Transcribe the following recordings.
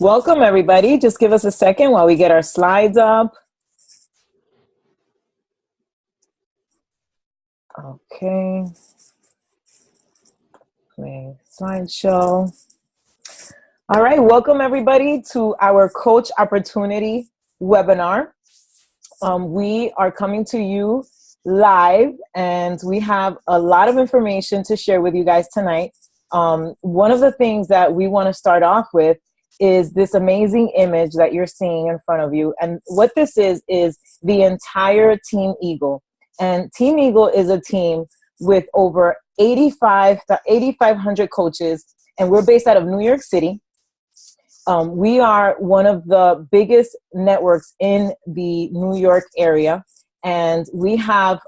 Welcome, everybody. Just give us a second while we get our slides up. Okay. Play slideshow. All right. Welcome, everybody, to our Coach Opportunity webinar. We are coming to you live, and we have a lot of information to share with you guys tonight. One of the things that we want to start off with is this amazing image that you're seeing in front of you. And what this is the entire Team Eagle. And Team Eagle is a team with over 8,500 coaches, and we're based out of New York City. We are one of the biggest networks in the New York area, and we are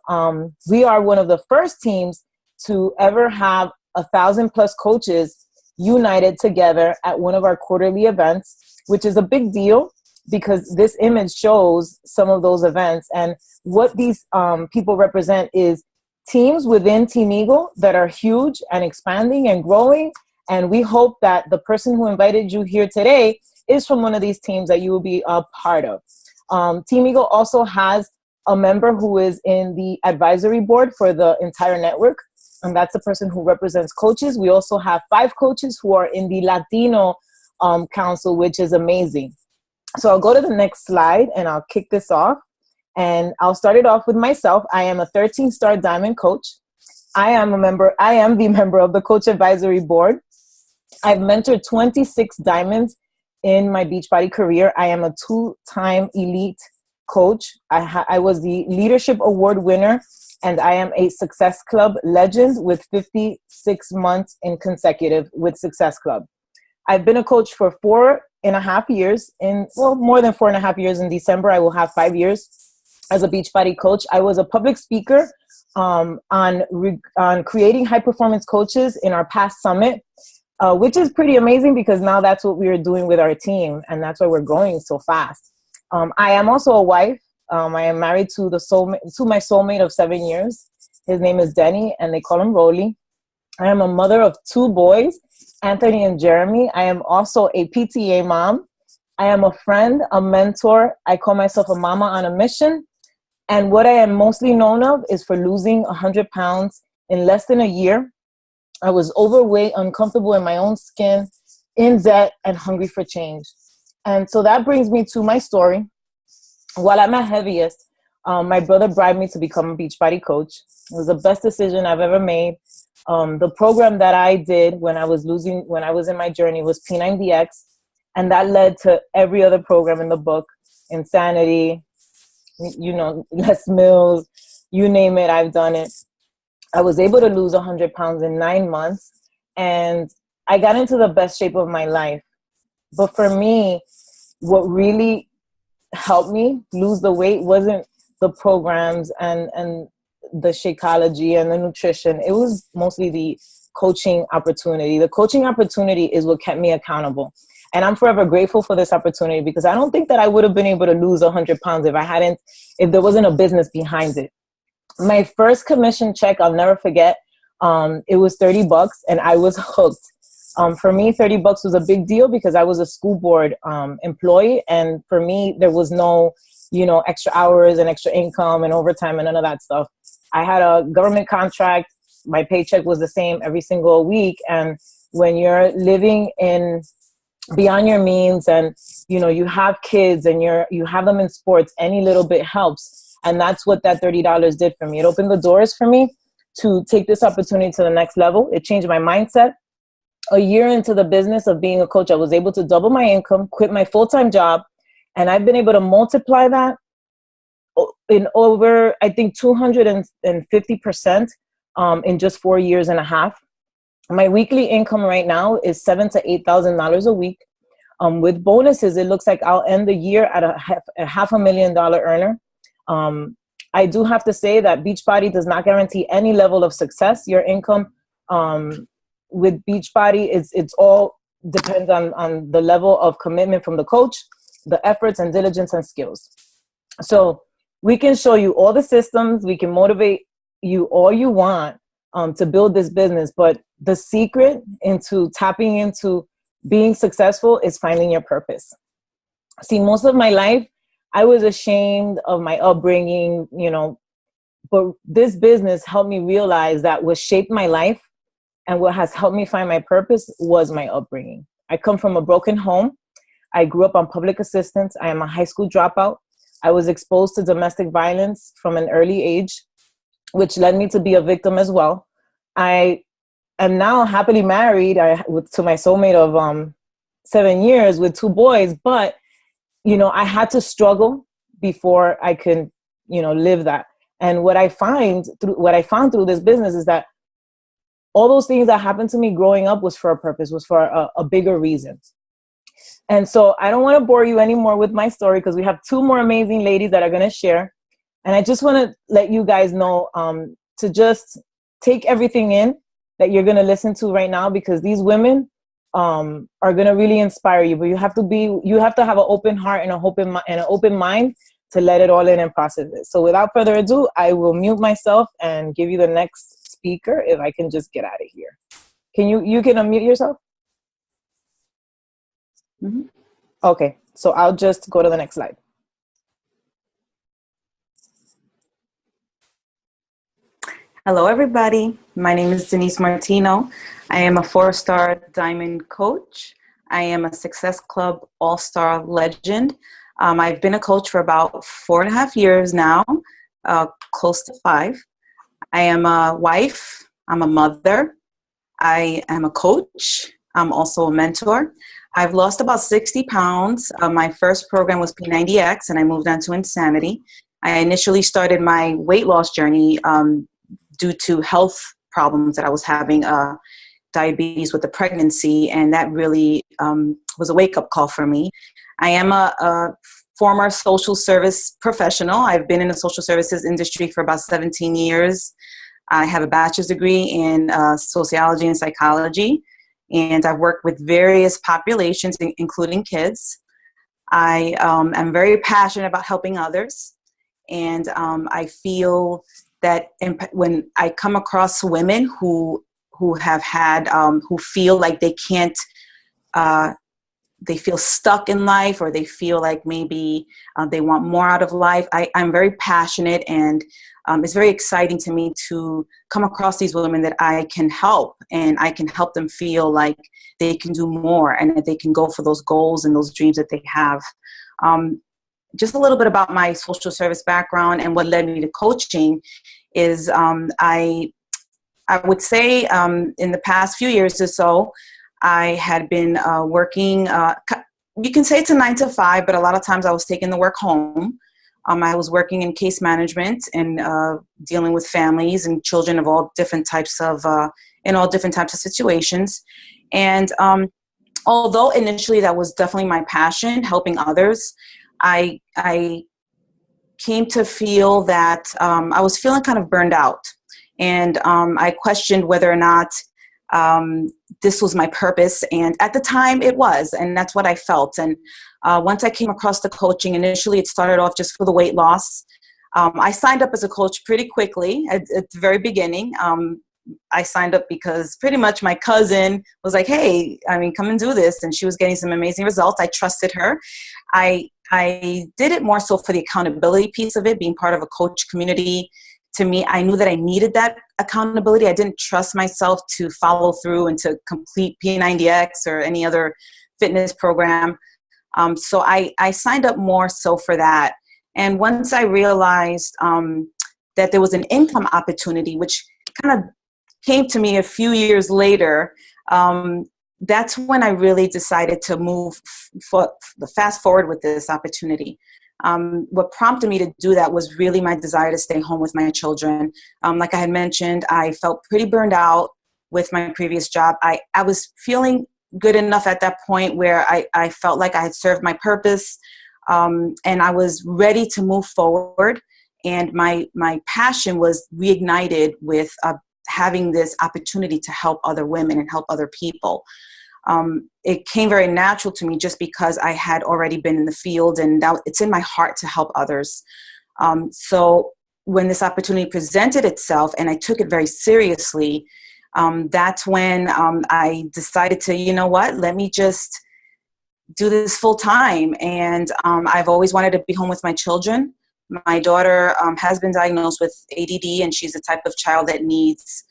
one of the first teams to ever have 1,000+ coaches united together at one of our quarterly events, which is a big deal because this image shows some of those events. And what these people represent is teams within Team Eagle that are huge and expanding and growing. And we hope that the person who invited you here today is from one of these teams that you will be a part of. Team Eagle also has a member who is in the advisory board for the entire network, and that's the person who represents coaches. We also have 5 coaches who are in the Latino Council, which is amazing. So I'll go to the next slide and I'll kick this off. And I'll start it off with myself. I am a 13-star diamond coach. I am the member of the Coach Advisory Board. I've mentored 26 diamonds in my Beachbody career. I am a 2-time elite coach. I was the Leadership Award winner, and I am a Success Club legend with 56 months in consecutive with Success Club. I've been a coach for 4.5 years. More than 4.5 years. In December, I will have 5 years as a Beachbody coach. I was a public speaker on creating high-performance coaches in our past summit, which is pretty amazing because now that's what we are doing with our team, and that's why we're growing so fast. I am also a wife. I am married to my soulmate of 7 years. His name is Denny, and they call him Rolly. I am a mother of 2 boys, Anthony and Jeremy. I am also a PTA mom. I am a friend, a mentor. I call myself a mama on a mission. And what I am mostly known of is for losing 100 pounds in less than a year. I was overweight, uncomfortable in my own skin, in debt, and hungry for change. And so that brings me to my story. While at my heaviest, my brother bribed me to become a Beachbody coach. It was the best decision I've ever made. The program that I did when I was in my journey was P90X, and that led to every other program in the book: Insanity, Les Mills, you name it, I've done it. I was able to lose 100 pounds in 9 months, and I got into the best shape of my life. But for me, what really helped me lose the weight wasn't the programs and the Shakeology and the nutrition. It was mostly the coaching opportunity. The coaching opportunity is what kept me accountable. And I'm forever grateful for this opportunity because I don't think that I would have been able to lose 100 pounds if there wasn't a business behind it. My first commission check, I'll never forget. It was $30 and I was hooked. For me, $30 was a big deal because I was a school board employee. And for me, there was no, extra hours and extra income and overtime and none of that stuff. I had a government contract. My paycheck was the same every single week. And when you're living beyond your means and, you have kids and you have them in sports, any little bit helps. And that's what that $30 did for me. It opened the doors for me to take this opportunity to the next level. It changed my mindset. A year into the business of being a coach, I was able to double my income, quit my full-time job, and I've been able to multiply that in over, I think, 250% in just 4.5 years. My weekly income right now is $7,000 to $8,000 a week. With bonuses, it looks like I'll end the year at a $500,000 earner. I do have to say that Beachbody does not guarantee any level of success. Your income with Beachbody, it's all depends on the level of commitment from the coach, the efforts and diligence and skills. So we can show you all the systems. We can motivate you all you want to build this business. But the secret into tapping into being successful is finding your purpose. See, most of my life, I was ashamed of my upbringing, you know, but this business helped me realize that what shaped my life and what has helped me find my purpose was my upbringing. I come from a broken home. I grew up on public assistance. I am a high school dropout. I was exposed to domestic violence from an early age, which led me to be a victim as well. I am now happily married to my soulmate of 7 years with 2 boys, but you know, I had to struggle before I could, you know, live that. And what I found through this business is that all those things that happened to me growing up was for a purpose, was for a bigger reason. And so I don't want to bore you anymore with my story because we have 2 more amazing ladies that are going to share. And I just want to let you guys know to just take everything in that you're going to listen to right now, because these women are going to really inspire you. But you have to have an open heart and an open mind to let it all in and process it. So without further ado, I will mute myself and give you the next speaker if I can just get out of here. Can you can unmute yourself? Mm-hmm. Okay, so I'll just go to the next slide. Hello, everybody. My name is Denise Martino. I am a 4-star diamond coach. I am a Success Club All-Star legend. I've been a coach for about 4.5 years now, close to 5. I am a wife. I'm a mother. I am a coach. I'm also a mentor. I've lost about 60 pounds. My first program was P90X, and I moved on to Insanity. I initially started my weight loss journey due to health problems that I was having, diabetes with the pregnancy, and that really was a wake-up call for me. I am a former social service professional. I've been in the social services industry for about 17 years. I have a bachelor's degree in sociology and psychology, and I've worked with various populations, including kids. I am very passionate about helping others, and I feel that when I come across women who have had, who feel like they can't, they feel stuck in life, or they feel like maybe they want more out of life, I'm very passionate, and it's very exciting to me to come across these women that I can help, and I can help them feel like they can do more and that they can go for those goals and those dreams that they have. Just a little bit about my social service background and what led me to coaching is I would say in the past few years or so, I had been working, you can say it's a 9 to 5, but a lot of times I was taking the work home. I was working in case management and dealing with families and children of all different types of, in all different types of situations. And although initially that was definitely my passion, helping others, I came to feel that I was feeling kind of burned out. And I questioned whether or not this was my purpose. And at the time it was, and that's what I felt. And once I came across the coaching, initially it started off just for the weight loss. I signed up as a coach pretty quickly at the very beginning. I signed up because pretty much my cousin was like, hey, I mean, come and do this. And she was getting some amazing results. I trusted her. I did it more so for the accountability piece of it, being part of a coach community. To me, I knew that I needed that accountability. I didn't trust myself to follow through and to complete P90X or any other fitness program. So I signed up more so for that. And once I realized that there was an income opportunity, which kind of came to me a few years later, that's when I really decided to move fast forward with this opportunity. What prompted me to do that was really my desire to stay home with my children. Like I had mentioned, I felt pretty burned out with my previous job. I was feeling good enough at that point where I felt like I had served my purpose, and I was ready to move forward. And my passion was reignited with having this opportunity to help other women and help other people. It came very natural to me just because I had already been in the field, and it's in my heart to help others. So when this opportunity presented itself, and I took it very seriously, That's when I decided to, you know what, let me just do this full time. And I've always wanted to be home with my children. My daughter has been diagnosed with ADD, and she's the type of child that needs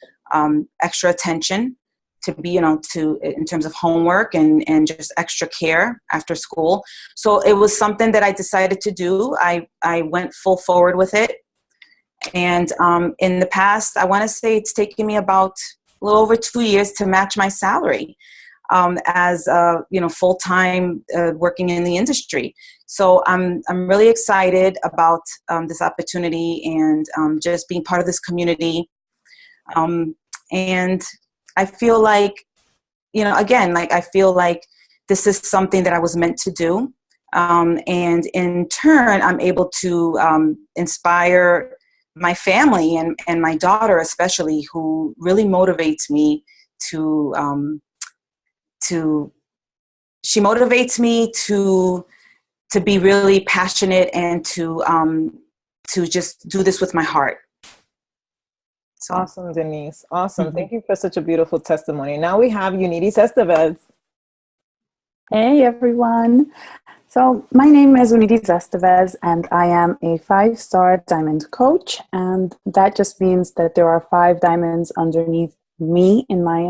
extra attention to be, in terms of homework and just extra care after school. So it was something that I decided to do. I went full forward with it. And in the past, I want to say it's taken me about a little over 2 years to match my salary as full-time working in the industry. So I'm really excited about this opportunity and just being part of this community. And I feel like, I feel like this is something that I was meant to do. And in turn, I'm able to inspire my family and my daughter especially, who really motivates me she motivates me to be really passionate and to just do this with my heart. So. Awesome, Denise. Awesome. Mm-hmm. Thank you for such a beautiful testimony. Now we have Unides Estevez. Hey, everyone. So my name is Unides Estevez, and I am a 5-star diamond coach. And that just means that there are 5 diamonds underneath me in my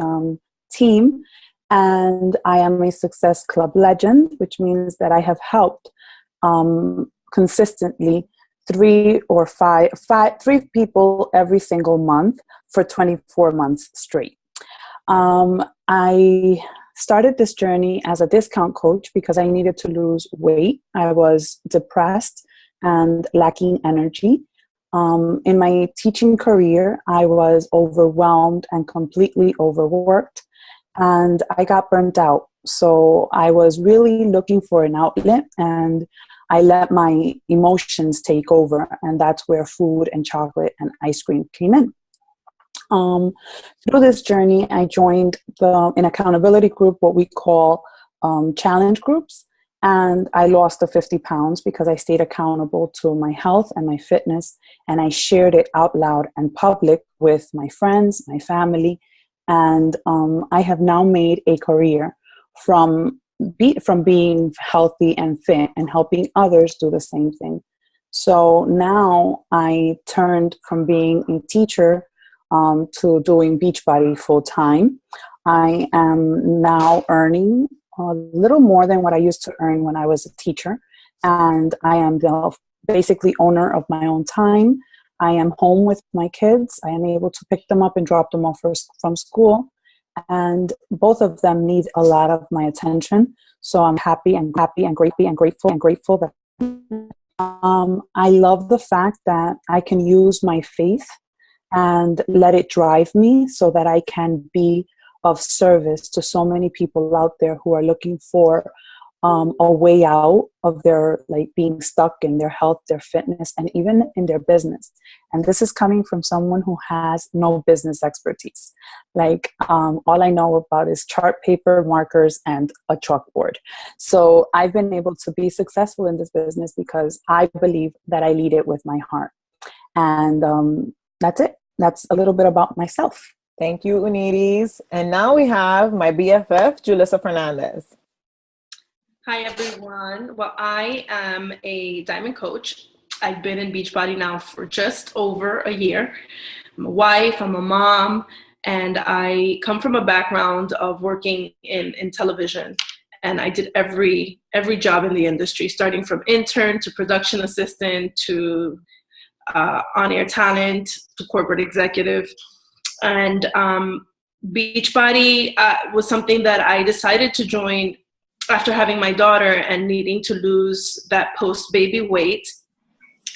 team. And I am a Success Club legend, which means that I have helped consistently 3 people every single month for 24 months straight. I started this journey as a discount coach because I needed to lose weight. I was depressed and lacking energy. In my teaching career, I was overwhelmed and completely overworked, and I got burnt out. So I was really looking for an outlet, and I let my emotions take over, and that's where food and chocolate and ice cream came in. Through this journey, I joined an accountability group, what we call challenge groups, and I lost the 50 pounds because I stayed accountable to my health and my fitness, and I shared it out loud and public with my friends, my family, and I have now made a career from being healthy and fit and helping others do the same thing. So now I turned from being a teacher to doing Beachbody full time. I am now earning a little more than what I used to earn when I was a teacher, and I am the basically owner of my own time. I am home with my kids. I am able to pick them up and drop them off from school, and both of them need a lot of my attention. So I'm happy and grateful that I love the fact that I can use my faith and let it drive me so that I can be of service to so many people out there who are looking for a way out of their being stuck in their health, their fitness, and even in their business. And this is coming from someone who has no business expertise. All I know about is chart paper, markers, and a chalkboard. So I've been able to be successful in this business because I believe that I lead it with my heart. And that's it. That's a little bit about myself. Thank you, Unides. And now we have my BFF, Julissa Fernandez. Hi, everyone. Well, I am a diamond coach. I've been in Beachbody now for just over a year. I'm a wife, I'm a mom, and I come from a background of working in television. And I did every job in the industry, starting from intern to production assistant to on-air talent to corporate executive. And Beachbody was something that I decided to join after having my daughter and needing to lose that post-baby weight.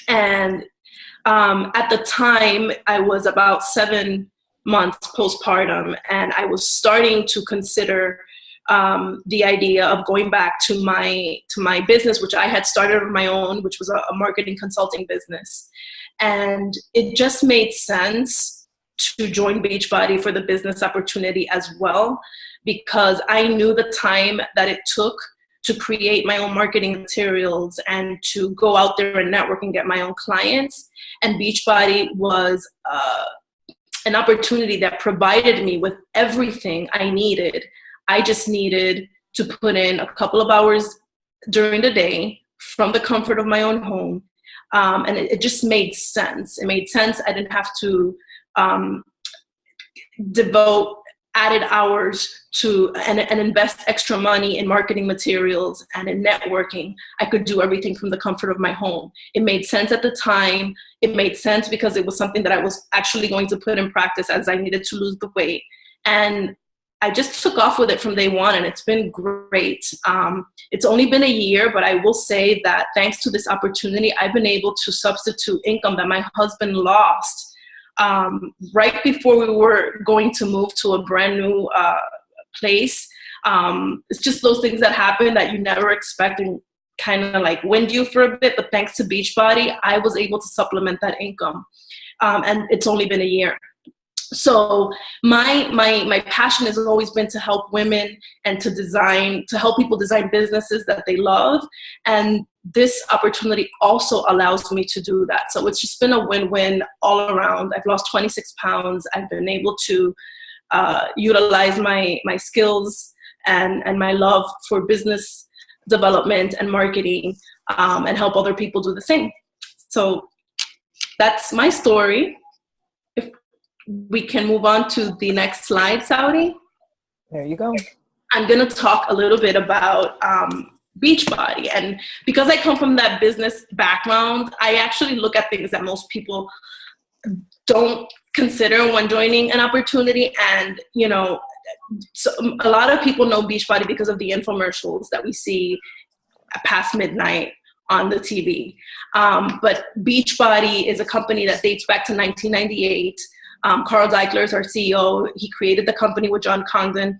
And at the time, I was about 7 months postpartum, and I was starting to consider the idea of going back to my business, which I had started on my own, which was a marketing consulting business. And it just made sense to join Beachbody for the business opportunity as well, because I knew the time that it took to create my own marketing materials and to go out there and network and get my own clients. And Beachbody was an opportunity that provided me with everything I needed. I just needed to put in a couple of hours during the day from the comfort of my own home. And it just made sense. It made sense. I didn't have to devote added hours to and invest extra money in marketing materials and in networking. I could do everything from the comfort of my home. It made sense at the time. It made sense because it was something that I was actually going to put in practice as I needed to lose the weight. And I just took off with it from day one, and it's been great. It's only been a year, but I will say that thanks to this opportunity, I've been able to substitute income that my husband lost right before we were going to move to a brand new place. It's just those things that happen that you never expect and kind of like wind you for a bit. But thanks to Beachbody, I was able to supplement that income. And it's only been a year. So my passion has always been to help women and to help people design businesses that they love. And this opportunity also allows me to do that. So it's just been a win-win all around. I've lost 26 pounds. I've been able to utilize my skills and my love for business development and marketing and help other people do the same. So that's my story. If we can move on to the next slide, Saudi. There you go. I'm going to talk a little bit about Beachbody. And because I come from that business background, I actually look at things that most people don't consider when joining an opportunity. And, you know, so a lot of people know Beachbody because of the infomercials that we see past midnight on the TV. But Beachbody is a company that dates back to 1998. Carl Daikeler is our CEO. He created the company with John Condon.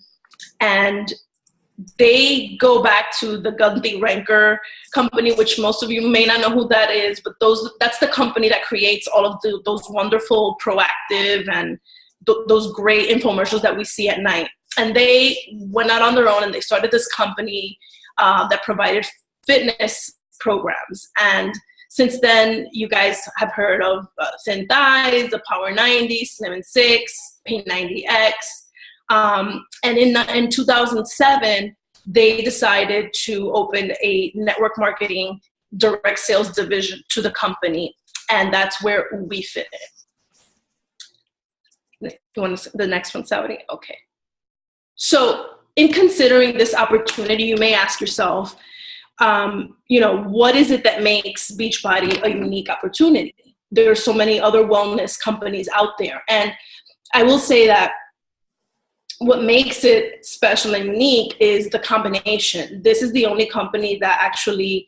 And they go back to the Gundy Ranker company, which most of you may not know who that is, but that's the company that creates all of those wonderful proactive and those great infomercials that we see at night. And they went out on their own and they started this company that provided fitness programs. And since then, you guys have heard of Thin Thighs, the Power 90, Slim and 6, Pain 90X. And in 2007, they decided to open a network marketing direct sales division to the company. And that's where we fit in. You want the next one, Saudi? Okay. So in considering this opportunity, you may ask yourself, you know, what is it that makes Beachbody a unique opportunity? There are so many other wellness companies out there. And I will say that what makes it special and unique is the combination. This is the only company that actually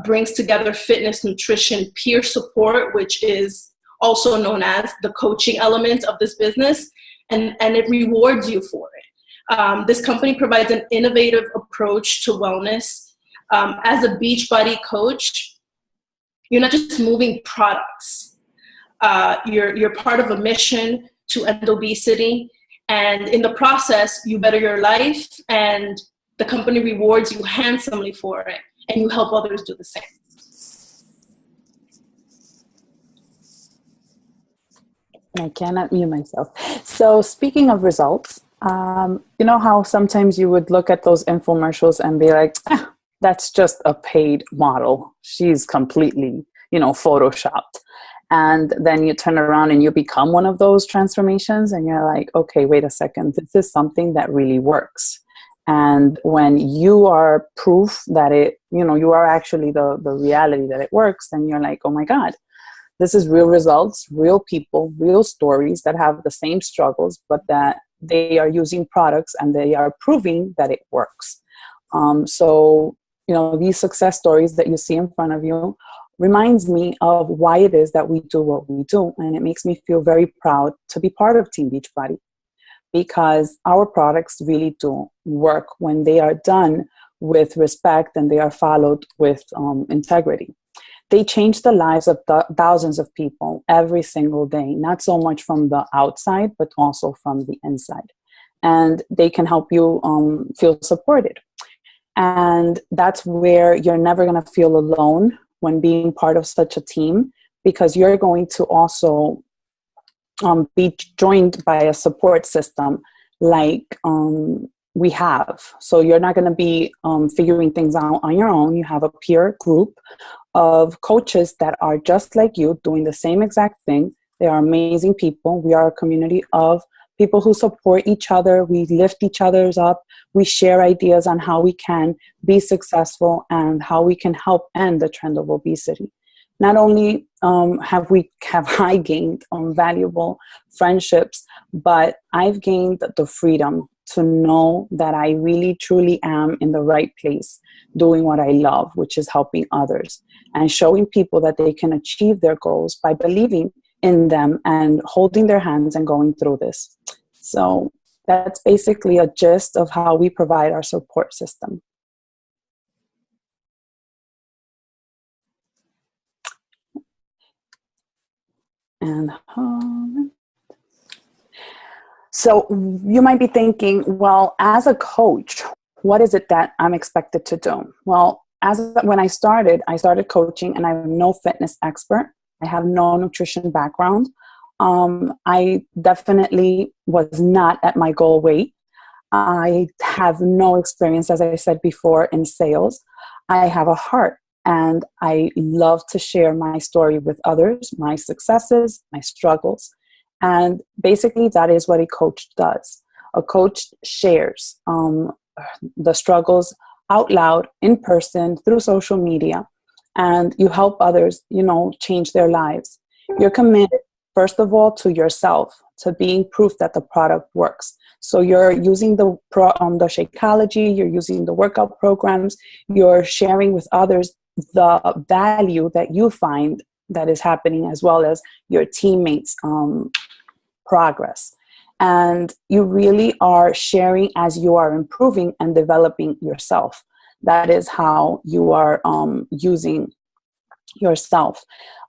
brings together fitness, nutrition, peer support, which is also known as the coaching element of this business, and it rewards you for it. This company provides an innovative approach to wellness. As a Beachbody coach, you're not just moving products. You're part of a mission to end obesity. And in the process, you better your life, and the company rewards you handsomely for it, and you help others do the same. I cannot mute myself. So speaking of results, you know how sometimes you would look at those infomercials and be like, that's just a paid model. She's completely, you know, photoshopped. And then you turn around and you become one of those transformations and you're like, okay, wait a second. This is something that really works. And when you are proof that it, you know, you are actually the reality that it works, then you're like, oh my God, this is real results, real people, real stories that have the same struggles, but that they are using products and they are proving that it works. So, you know, these success stories that you see in front of you reminds me of why it is that we do what we do. And it makes me feel very proud to be part of Team Beachbody, because our products really do work when they are done with respect and they are followed with integrity. They change the lives of thousands of people every single day, not so much from the outside, but also from the inside. And they can help you feel supported. And that's where you're never going to feel alone when being part of such a team, because you're going to also be joined by a support system like we have. So you're not going to be figuring things out on your own. You have a peer group of coaches that are just like you, doing the same exact thing. They are amazing people. We are a community of people who support each other. We lift each other's up. We share ideas on how we can be successful and how we can help end the trend of obesity. Not only have I gained valuable friendships, but I've gained the freedom to know that I really truly am in the right place, doing what I love, which is helping others and showing people that they can achieve their goals by believing in them and holding their hands and going through this. So that's basically a gist of how we provide our support system. And so you might be thinking, well, as a coach, what is it that I'm expected to do? Well, when I started coaching, and I'm no fitness expert. I have no nutrition background. I definitely was not at my goal weight. I have no experience, as I said before, in sales. I have a heart, and I love to share my story with others, my successes, my struggles. And basically, that is what a coach does. A coach shares the struggles out loud, in person, through social media, and you help others, change their lives. You're committed, first of all, to yourself, to being proof that the product works. So you're using the Shakeology, you're using the workout programs, you're sharing with others the value that you find that is happening, as well as your teammates' progress. And you really are sharing as you are improving and developing yourself. That is how you are using yourself.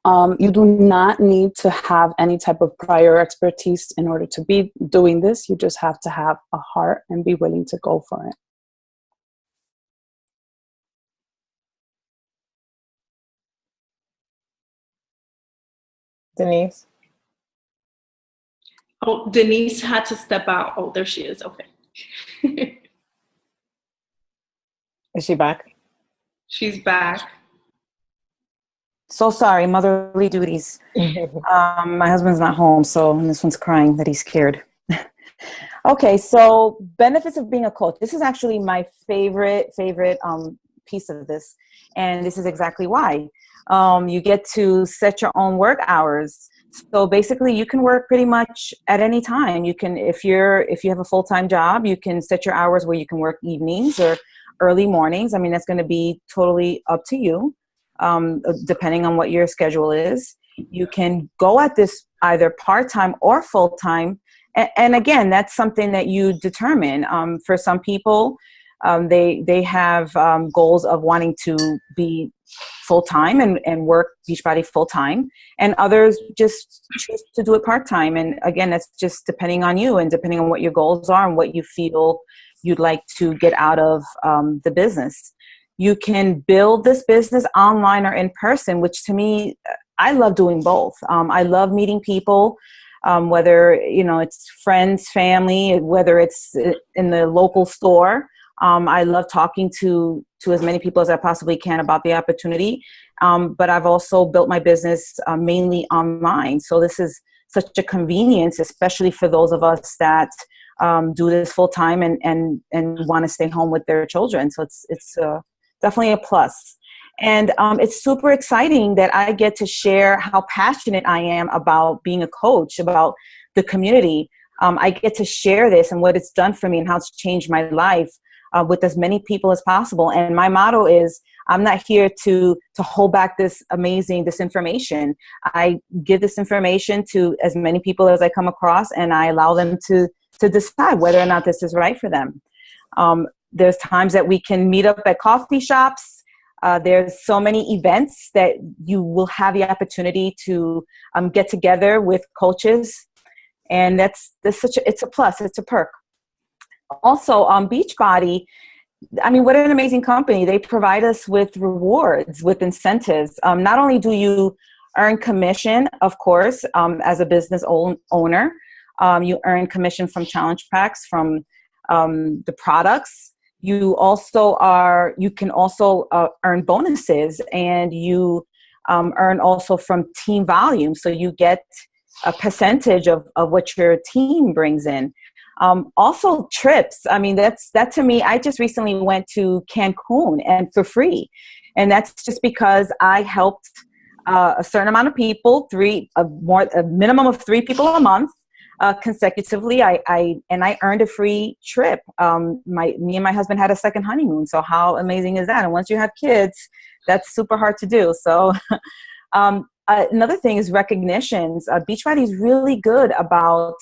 You do not need to have any type of prior expertise in order to be doing this. You just have to have a heart and be willing to go for it. Denise? Oh, Denise had to step out. Oh, there she is. Okay. Is she back? She's back. So sorry, motherly duties. My husband's not home, so this one's crying that he's scared. Okay, so benefits of being a coach. This is actually my favorite piece of this, and this is exactly why. You get to set your own work hours. So basically, you can work pretty much at any time. You can, if you have a full-time job, you can set your hours where you can work evenings or early mornings. I mean, that's going to be totally up to you, depending on what your schedule is. You can go at this either part-time or full-time. And again, that's something that you determine. For some people, they have goals of wanting to be full-time and work Beachbody full-time, and others just choose to do it part-time. And again, that's just depending on you and depending on what your goals are and what you feel you'd like to get out of the business. You can build this business online or in person, which to me, I love doing both. I love meeting people, whether it's friends, family, whether it's in the local store. I love talking to as many people as I possibly can about the opportunity. But I've also built my business mainly online. So this is such a convenience, especially for those of us that do this full time and want to stay home with their children. So it's definitely a plus. And it's super exciting that I get to share how passionate I am about being a coach, about the community. I get to share this and what it's done for me and how it's changed my life with as many people as possible. And my motto is, I'm not here to hold back this information. I give this information to as many people as I come across, and I allow them to decide whether or not this is right for them. There's times that we can meet up at coffee shops. There's so many events that you will have the opportunity to get together with coaches. And it's a plus, it's a perk. Also, Beachbody, I mean, what an amazing company. They provide us with rewards, with incentives. Not only do you earn commission, of course, as a business owner. You earn commission from challenge packs, from the products. You can also earn bonuses, and you earn also from team volume. So you get a percentage of what your team brings in. Also trips. I mean, that to me, I just recently went to Cancun, and for free. And that's just because I helped a certain amount of people, a minimum of 3 people a month, consecutively. I earned a free trip. Me and my husband had a second honeymoon. So how amazing is that? And once you have kids, that's super hard to do. So another thing is recognitions. Beachbody is really good about,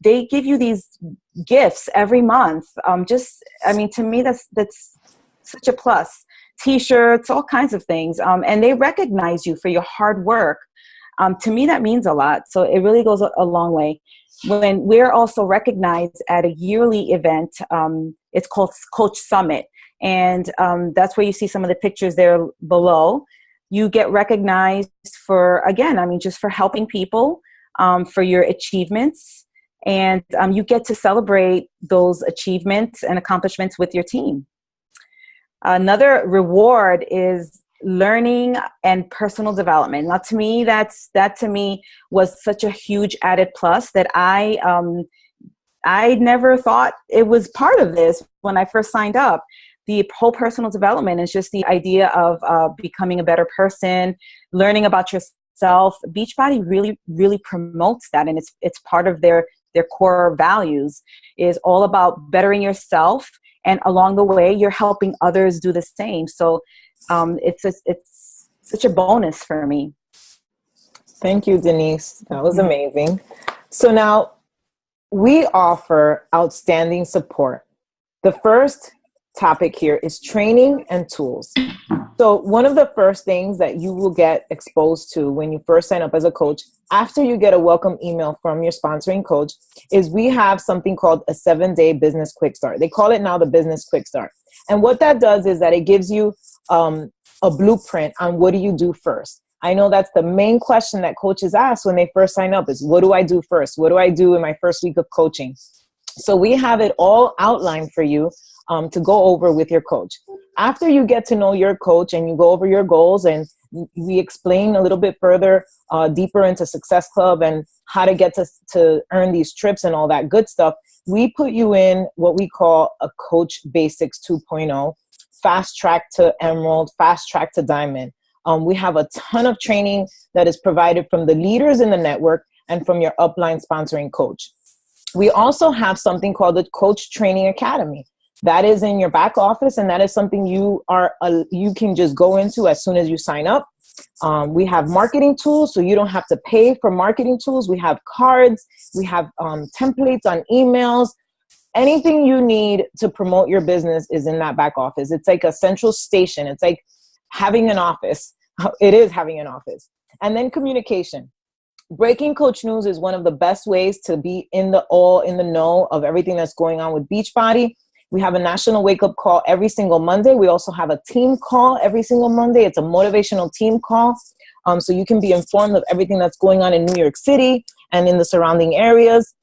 they give you these gifts every month. To me, that's such a plus. T-shirts, all kinds of things. And they recognize you for your hard work. To me, that means a lot. So it really goes a long way. When we're also recognized at a yearly event, it's called Coach Summit. And that's where you see some of the pictures there below. You get recognized for, just for helping people, for your achievements. And you get to celebrate those achievements and accomplishments with your team. Another reward is learning and personal development. Now, to me, that to me was such a huge added plus that I never thought it was part of this when I first signed up. The whole personal development is just the idea of becoming a better person, learning about yourself. Beachbody really, really promotes that, and it's part of their core values, is all about bettering yourself, and along the way, you're helping others do the same. So it's such a bonus for me. Thank you, Denise. That was amazing. So now we offer outstanding support. The first topic here is training and tools. So one of the first things that you will get exposed to when you first sign up as a coach, after you get a welcome email from your sponsoring coach, is we have something called a 7-day business quick start. They call it now the business quick start. And what that does is that it gives you a blueprint on what do you do first. I know that's the main question that coaches ask when they first sign up is, what do I do first? What do I do in my first week of coaching? So we have it all outlined for you to go over with your coach. After you get to know your coach and you go over your goals, and we explain a little bit further, deeper into Success Club and how to get to earn these trips and all that good stuff, we put you in what we call a Coach Basics 2.0, fast track to Emerald, fast track to Diamond. We have a ton of training that is provided from the leaders in the network and from your upline sponsoring coach. We also have something called the Coach Training Academy. That is in your back office, and that is something you can just go into as soon as you sign up. We have marketing tools, so you don't have to pay for marketing tools. We have cards. We have templates on emails. Anything you need to promote your business is in that back office. It's like a central station. It's like having an office. It is having an office. And then communication. Breaking Coach News is one of the best ways to be in the know of everything that's going on with Beachbody. We have a national wake-up call every single Monday. We also have a team call every single Monday. It's a motivational team call. So you can be informed of everything that's going on in New York City and in the surrounding areas.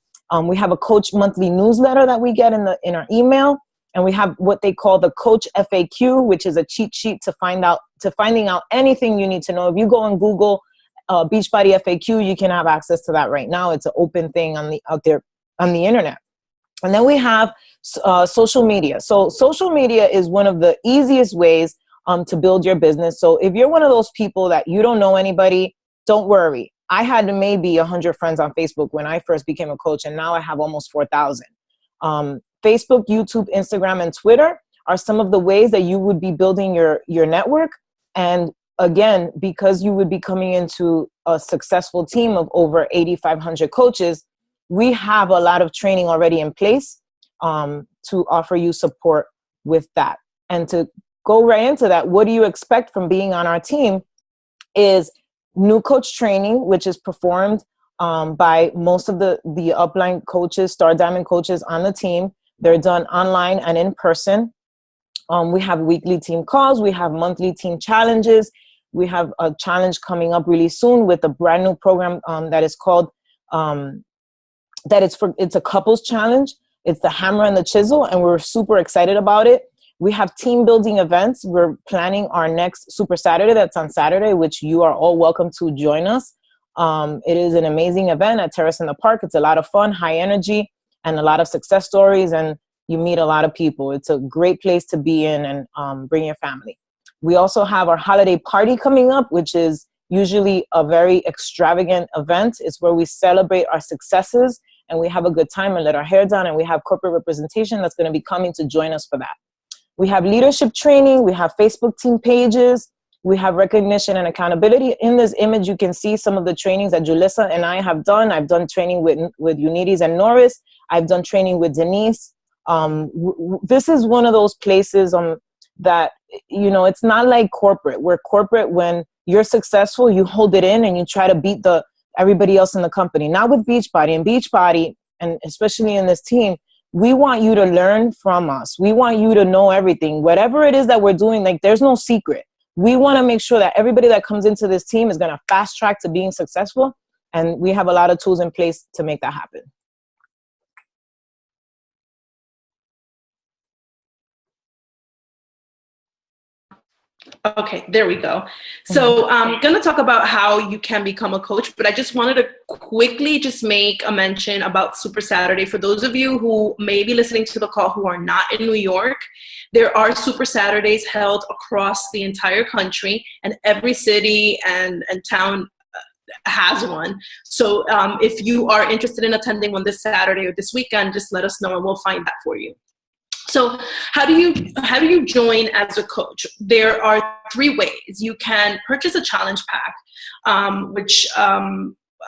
We have a coach monthly newsletter that we get in our email. And we have what they call the Coach FAQ, which is a cheat sheet to finding out anything you need to know. If you go and Google Beachbody FAQ, you can have access to that right now. It's an open thing out there on the internet. And then we have social media. So social media is one of the easiest ways to build your business. So if you're one of those people that you don't know anybody, don't worry. I had maybe 100 friends on Facebook when I first became a coach, and now I have almost 4,000. Facebook, YouTube, Instagram, and Twitter are some of the ways that you would be building your network. And again, because you would be coming into a successful team of over 8,500 coaches, we have a lot of training already in place to offer you support with that. And to go right into that, what do you expect from being on our team is new coach training, which is performed by most of the upline coaches, Star Diamond coaches on the team. They're done online and in person. We have weekly team calls. We have monthly team challenges. We have a challenge coming up really soon with a brand new program that is called, it's a couples challenge. It's the hammer and the chisel, and we're super excited about it. We have team building events. We're planning our next Super Saturday. That's on Saturday, which you are all welcome to join us. It is an amazing event at Terrace in the Park. It's a lot of fun, high energy, and a lot of success stories, and you meet a lot of people. It's a great place to be in, and bring your family. We also have our holiday party coming up, which is usually a very extravagant event. It's where we celebrate our successes and we have a good time and let our hair down, and we have corporate representation that's going to be coming to join us for that. We have leadership training. We have Facebook team pages. We have recognition and accountability. In this image, you can see some of the trainings that Julissa and I have done. I've done training with Unides and Norris. I've done training with Denise. This is one of those places that, you know, it's not like corporate. Where corporate, when you're successful, you hold it in and you try to beat everybody else in the company. Not with Beachbody. And Beachbody, and especially in this team, we want you to learn from us. We want you to know everything. Whatever it is that we're doing, like, there's no secret. We want to make sure that everybody that comes into this team is going to fast track to being successful. And we have a lot of tools in place to make that happen. Okay, there we go. So I'm going to talk about how you can become a coach, but I just wanted to quickly just make a mention about Super Saturday. For those of you who may be listening to the call who are not in New York, there are Super Saturdays held across the entire country, and every city and town has one. So if you are interested in attending one this Saturday or this weekend, just let us know and we'll find that for you. So how do you join as a coach? There are 3 ways. You can purchase a challenge pack, which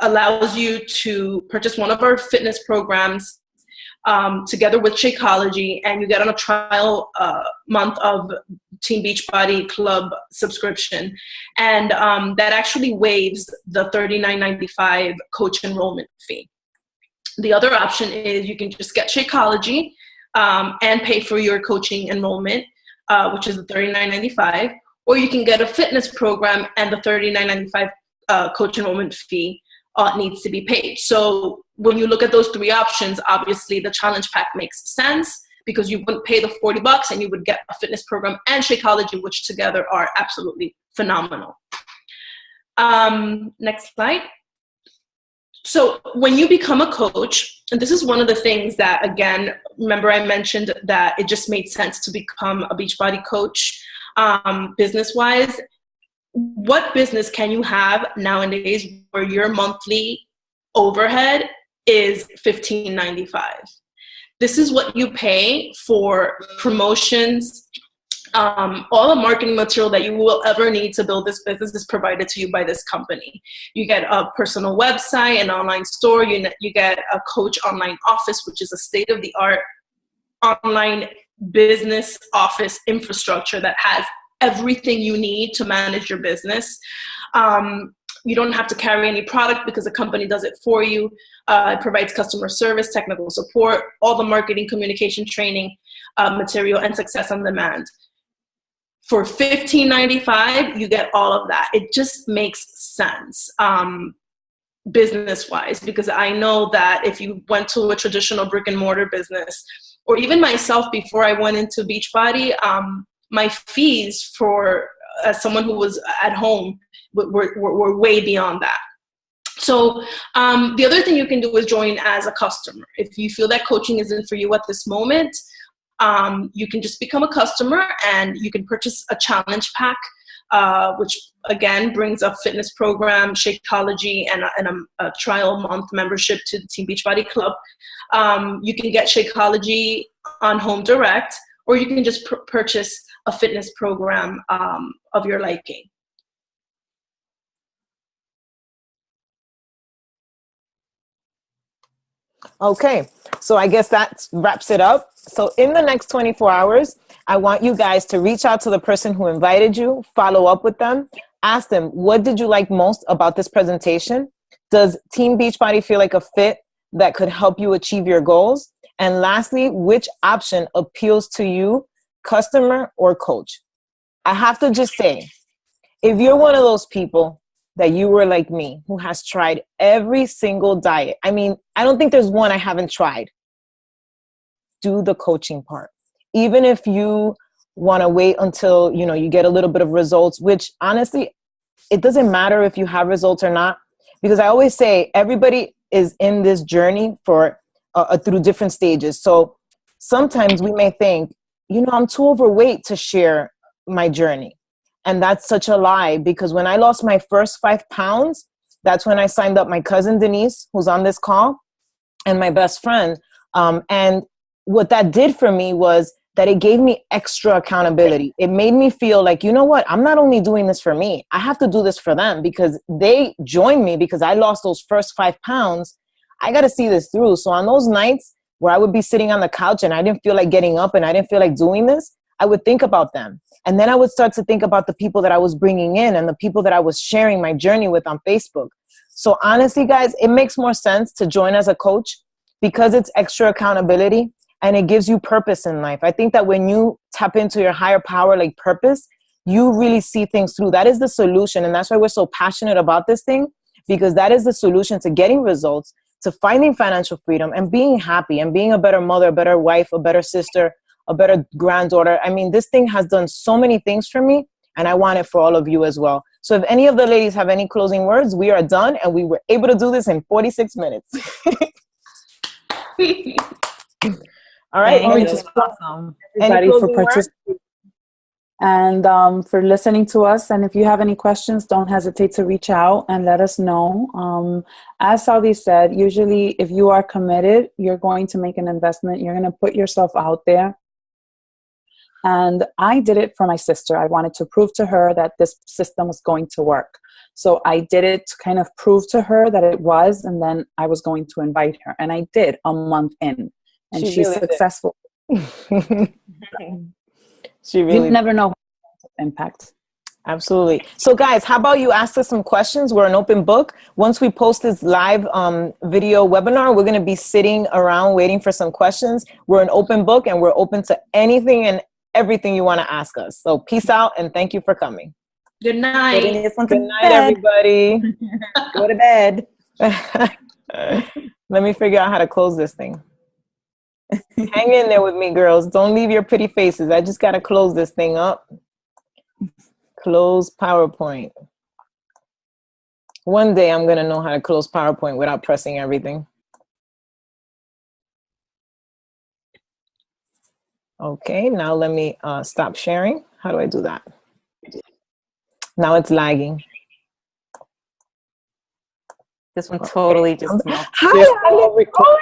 allows you to purchase one of our fitness programs together with Shakeology, and you get on a trial month of Team Beachbody Club subscription. And that actually waives the $39.95 coach enrollment fee. The other option is you can just get Shakeology and pay for your coaching enrollment, which is the $39.95, or you can get a fitness program and the $39.95 coach enrollment fee needs to be paid. So when you look at those 3 options, obviously the challenge pack makes sense because you wouldn't pay the $40 and you would get a fitness program and Shakeology, which together are absolutely phenomenal. Next slide. So when you become a coach, and this is one of the things that, again, remember I mentioned that it just made sense to become a Beachbody coach business-wise. What business can you have nowadays where your monthly overhead is $15.95? This is what you pay for promotions. All the marketing material that you will ever need to build this business is provided to you by this company. You get a personal website, an online store, you get a coach online office, which is a state-of-the-art online business office infrastructure that has everything you need to manage your business. You don't have to carry any product because the company does it for you. It provides customer service, technical support, all the marketing, communication, training material, and success on demand. For $15.95, you get all of that. It just makes sense business-wise, because I know that if you went to a traditional brick and mortar business, or even myself before I went into Beachbody, my fees for someone who was at home were way beyond that. So the other thing you can do is join as a customer. If you feel that coaching isn't for you at this moment, you can just become a customer and you can purchase a challenge pack, which again brings a fitness program, Shakeology, and a trial month membership to the Team Beachbody Club. You can get Shakeology on Home Direct, or you can just purchase a fitness program of your liking. Okay, so I guess that wraps it up. So in the next 24 hours, I want you guys to reach out to the person who invited you, follow up with them, ask them, what did you like most about this presentation? Does Team Beachbody feel like a fit that could help you achieve your goals? And lastly, which option appeals to you, customer or coach? I have to just say, if you're one of those people that you were like me, who has tried every single diet, I mean, I don't think there's one I haven't tried. Do the coaching part. Even if you want to wait until, you know, you get a little bit of results, which honestly, it doesn't matter if you have results or not, because I always say everybody is in this journey for through different stages. So sometimes we may think, you know, I'm too overweight to share my journey. And that's such a lie, because when I lost my first 5 pounds, that's when I signed up my cousin Denise, who's on this call, and my best friend. And what that did for me was that it gave me extra accountability. It made me feel like, you know what, I'm not only doing this for me, I have to do this for them, because they joined me because I lost those first 5 pounds. I got to see this through. So on those nights where I would be sitting on the couch and I didn't feel like getting up and I didn't feel like doing this, I would think about them. And then I would start to think about the people that I was bringing in and the people that I was sharing my journey with on Facebook. So honestly, guys, it makes more sense to join as a coach because it's extra accountability and it gives you purpose in life. I think that when you tap into your higher power, like purpose, you really see things through. That is the solution. And that's why we're so passionate about this thing, because that is the solution to getting results, to finding financial freedom and being happy and being a better mother, a better wife, a better sister, a better granddaughter. I mean, this thing has done so many things for me, and I want it for all of you as well. So if any of the ladies have any closing words, we are done, and we were able to do this in 46 minutes. All right. Awesome. Everybody for participating and for listening to us. And if you have any questions, don't hesitate to reach out and let us know. As Saudi said, usually if you are committed, you're going to make an investment. You're going to put yourself out there. And I did it for my sister. I wanted to prove to her that this system was going to work. So I did it to kind of prove to her that it was, and then I was going to invite her. And I did a month in. And she's really successful. She really you never know impact. Absolutely. So guys, how about you ask us some questions? We're an open book. Once we post this live video webinar, we're going to be sitting around waiting for some questions. We're an open book and we're open to anything and everything you want to ask us. So peace out and thank you for coming. Good night. Good night, everybody. Go to bed. Let me figure out how to close this thing. Hang in there with me, girls. Don't leave your pretty faces. I just got to close this thing up. Close PowerPoint. One day I'm going to know how to close PowerPoint without pressing everything. Okay, now let me stop sharing. How do I do that? Now it's lagging. This one totally just melted. Hi, oh my God.